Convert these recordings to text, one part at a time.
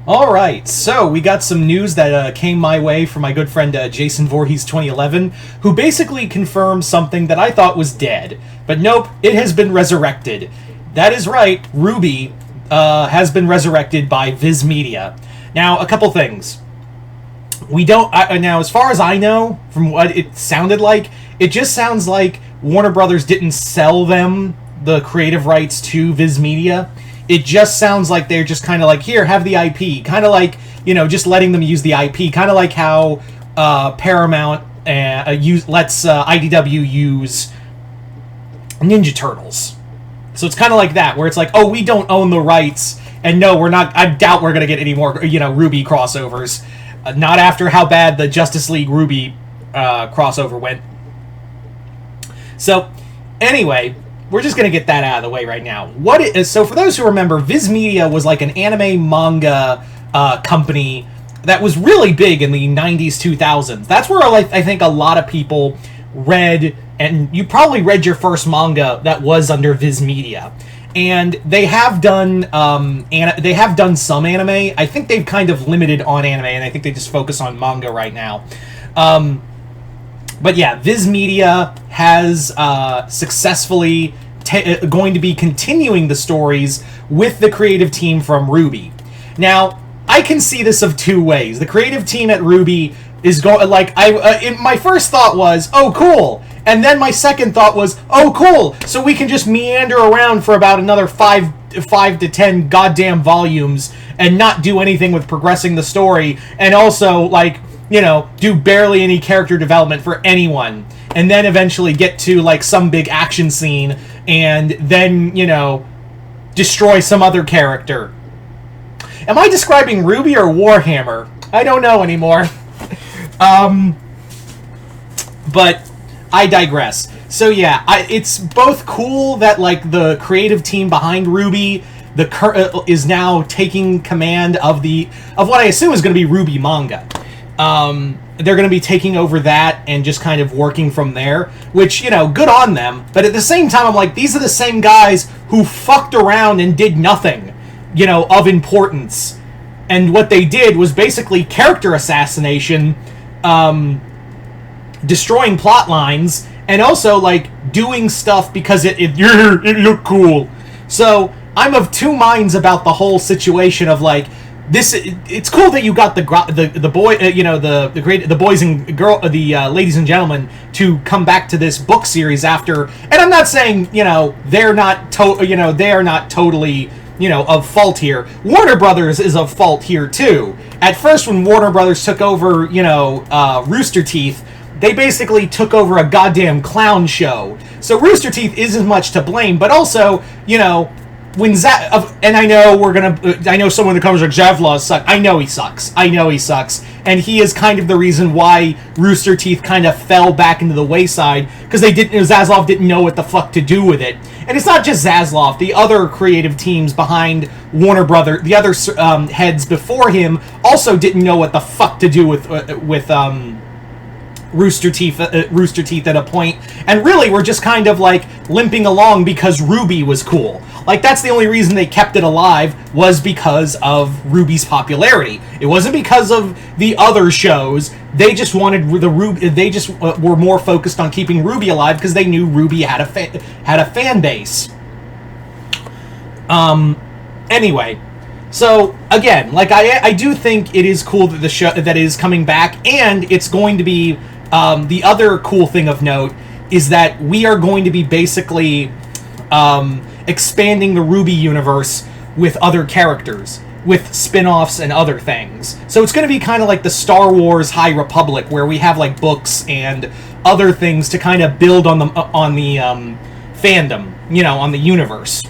All right, so we got some news that came my way from my good friend Jason Voorhees 2011, who basically confirmed something that I thought was dead. But nope, it has been resurrected. That is right, RWBY has been resurrected by Viz Media. Now, a couple things. We don't... now, as far as I know, from what it sounded like, it just sounds like Warner Brothers didn't sell them the creative rights to Viz Media. It just sounds like they're just kind of like, here, have the IP. Kind of like, just letting them use the IP. Kind of like how Paramount lets IDW use Ninja Turtles. So it's kind of like that, where it's like, oh, we don't own the rights, and no, we're not... I doubt we're going to get any more, RWBY crossovers. Not after how bad the Justice League RWBY crossover went. So, anyway... We're just going to get that out of the way right now. So for those who remember, Viz Media was like an anime manga company that was really big in the 90s, 2000s. That's where I think a lot of people read, and you probably read your first manga that was under Viz Media. And they have done some anime. I think they've kind of limited on anime, and I think they just focus on manga right now. But yeah, Viz Media has successfully going to be continuing the stories with the creative team from RWBY. Now, I can see this of two ways. The creative team at RWBY is going my first thought was, oh, cool. And then my second thought was, oh, cool. So we can just meander around for about another 5 to 10 goddamn volumes and not do anything with progressing the story, and also do barely any character development for anyone, and then eventually get to some big action scene and then destroy some other character. Am I describing RWBY or Warhammer? I don't know anymore. But I digress. So yeah, it's both cool that the creative team behind RWBY is now taking command of what I assume is going to be RWBY manga. They're going to be taking over that and just kind of working from there, which, good on them. But at the same time, I'm like, these are the same guys who fucked around and did nothing, of importance. And what they did was basically character assassination, destroying plot lines, and also, doing stuff because it looked cool. So, I'm of two minds about the whole situation of, it's cool that you got the boy, the boys and ladies and gentlemen to come back to this book series after. And I'm not saying they're not totally of fault here. Warner Brothers is of fault here too. At first, when Warner Brothers took over Rooster Teeth, they basically took over a goddamn clown show. So Rooster Teeth isn't as much to blame, but also when and I know someone in the comments like, Zavlaw sucks. I know he sucks. And he is kind of the reason why Rooster Teeth kind of fell back into the wayside, because Zaslav didn't know what the fuck to do with it. And it's not just Zaslav. The other creative teams behind Warner Brothers, the other heads before him, also didn't know what the fuck to do with Rooster Teeth at a point, and really we're just kind of limping along because RWBY was cool. That's the only reason they kept it alive, was because of RWBY's popularity. It wasn't because of the other shows. They just wanted they just were more focused on keeping RWBY alive because they knew RWBY had a fan base. Anyway, so again, I do think it is cool that the show that is coming back, and it's going to be. The other cool thing of note is that we are going to be basically expanding the RWBY universe with other characters, with spin-offs and other things. So it's going to be kind of like the Star Wars High Republic, where we have books and other things to kind of build on the fandom, on the universe.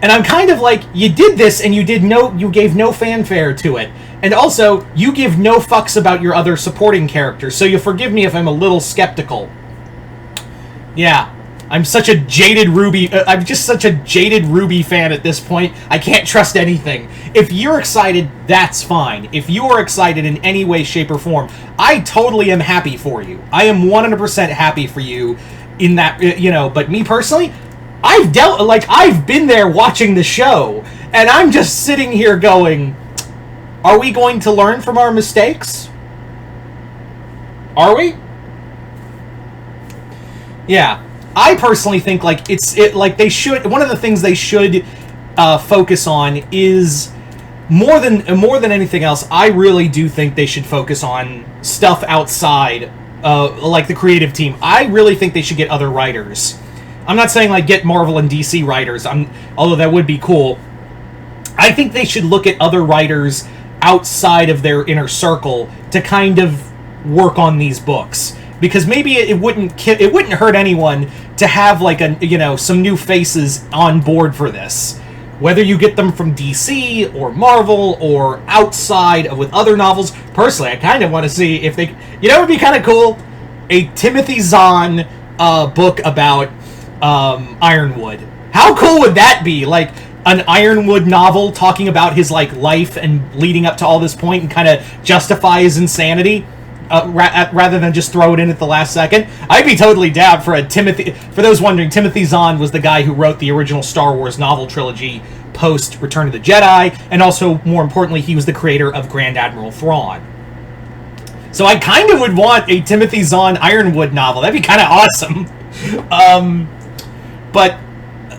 And I'm kind of you did this and you gave no fanfare to it. And also, you give no fucks about your other supporting characters, so you'll forgive me if I'm a little skeptical. Yeah, I'm such a jaded RWBY... I'm just such a jaded RWBY fan at this point, I can't trust anything. If you're excited, that's fine. If you are excited in any way, shape, or form, I totally am happy for you. I am 100% happy for you in that, but me personally... I've been there watching the show, and I'm just sitting here going, are we going to learn from our mistakes? Are we? Yeah. I personally think they should. One of the things they should focus on is more than anything else. I really do think they should focus on stuff outside, like the creative team. I really think they should get other writers. I'm not saying get Marvel and DC writers. Although that would be cool. I think they should look at other writers outside of their inner circle to kind of work on these books. Because maybe it wouldn't hurt anyone to have some new faces on board for this. Whether you get them from DC or Marvel or outside with other novels. Personally, I kind of want to see if they... it would be kind of cool? A Timothy Zahn book about Ironwood. How cool would that be? An Ironwood novel talking about his life and leading up to all this point and kind of justify his insanity. Rather than just throw it in at the last second. I'd be totally down for a Timothy... For those wondering, Timothy Zahn was the guy who wrote the original Star Wars novel trilogy post Return of the Jedi, and also, more importantly, he was the creator of Grand Admiral Thrawn. So I kind of would want a Timothy Zahn Ironwood novel. That'd be kind of awesome. But,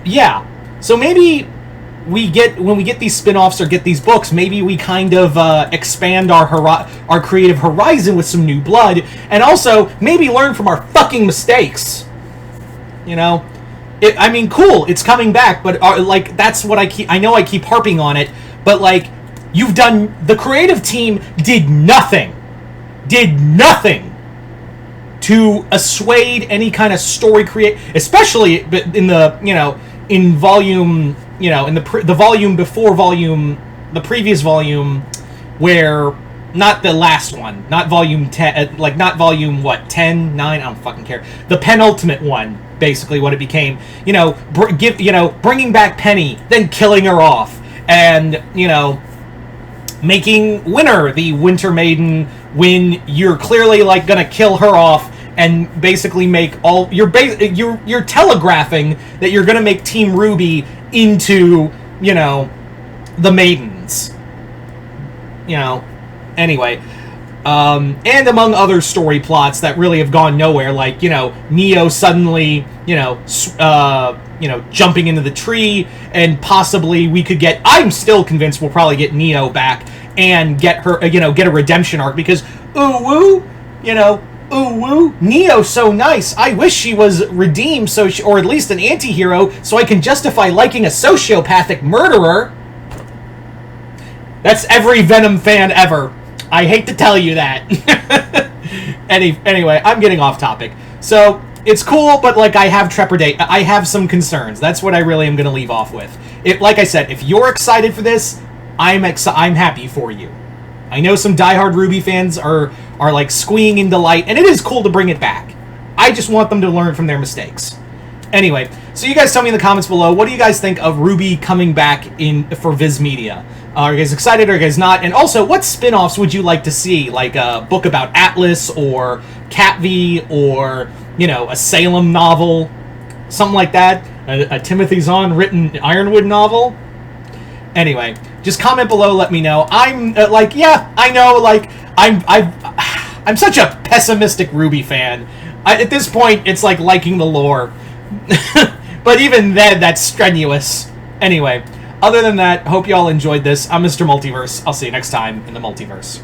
yeah. So maybe... when we get these spin-offs or get these books, maybe we kind of expand our creative horizon with some new blood, and also maybe learn from our fucking mistakes. Cool, it's coming back, but that's what I know I keep harping on it, but the creative team did nothing to assuade any kind of story especially in the, in volume... in the volume before the previous volume, where, not the last one, not volume 10, not volume, 10, 9, I don't fucking care, the penultimate one, basically, what it became, bringing back Penny, then killing her off, and, making Winter the Winter Maiden when you're clearly, gonna kill her off, and basically make all... You're telegraphing that you're gonna make Team RWBY into, the Maidens. Anyway. And among other story plots that really have gone nowhere, Neo suddenly, jumping into the tree, and possibly we could get... I'm still convinced we'll probably get Neo back and get her, get a redemption arc, because, ooh, ooh, Neo's so nice. I wish she was redeemed, or at least an anti-hero, so I can justify liking a sociopathic murderer. That's every Venom fan ever. I hate to tell you that. Anyway, I'm getting off topic. So, it's cool, but I have trepidation. I have some concerns. That's what I really am going to leave off with. Like I said, if you're excited for this, I'm happy for you. I know some diehard RWBY fans are squeeing in delight, and it is cool to bring it back. I just want them to learn from their mistakes. Anyway, so you guys tell me in the comments below, what do you guys think of RWBY coming back for Viz Media? Are you guys excited, or are you guys not? And also, what spin-offs would you like to see? Like a book about Atlas, or Cat-V, or, a Salem novel? Something like that? A Timothy Zahn written Ironwood novel? Anyway, just comment below, let me know. I'm, yeah, I know, I'm such a pessimistic RWBY fan. At this point, it's like liking the lore. But even then, that's strenuous. Anyway, other than that, hope you all enjoyed this. I'm Mr. Multiverse. I'll see you next time in the Multiverse.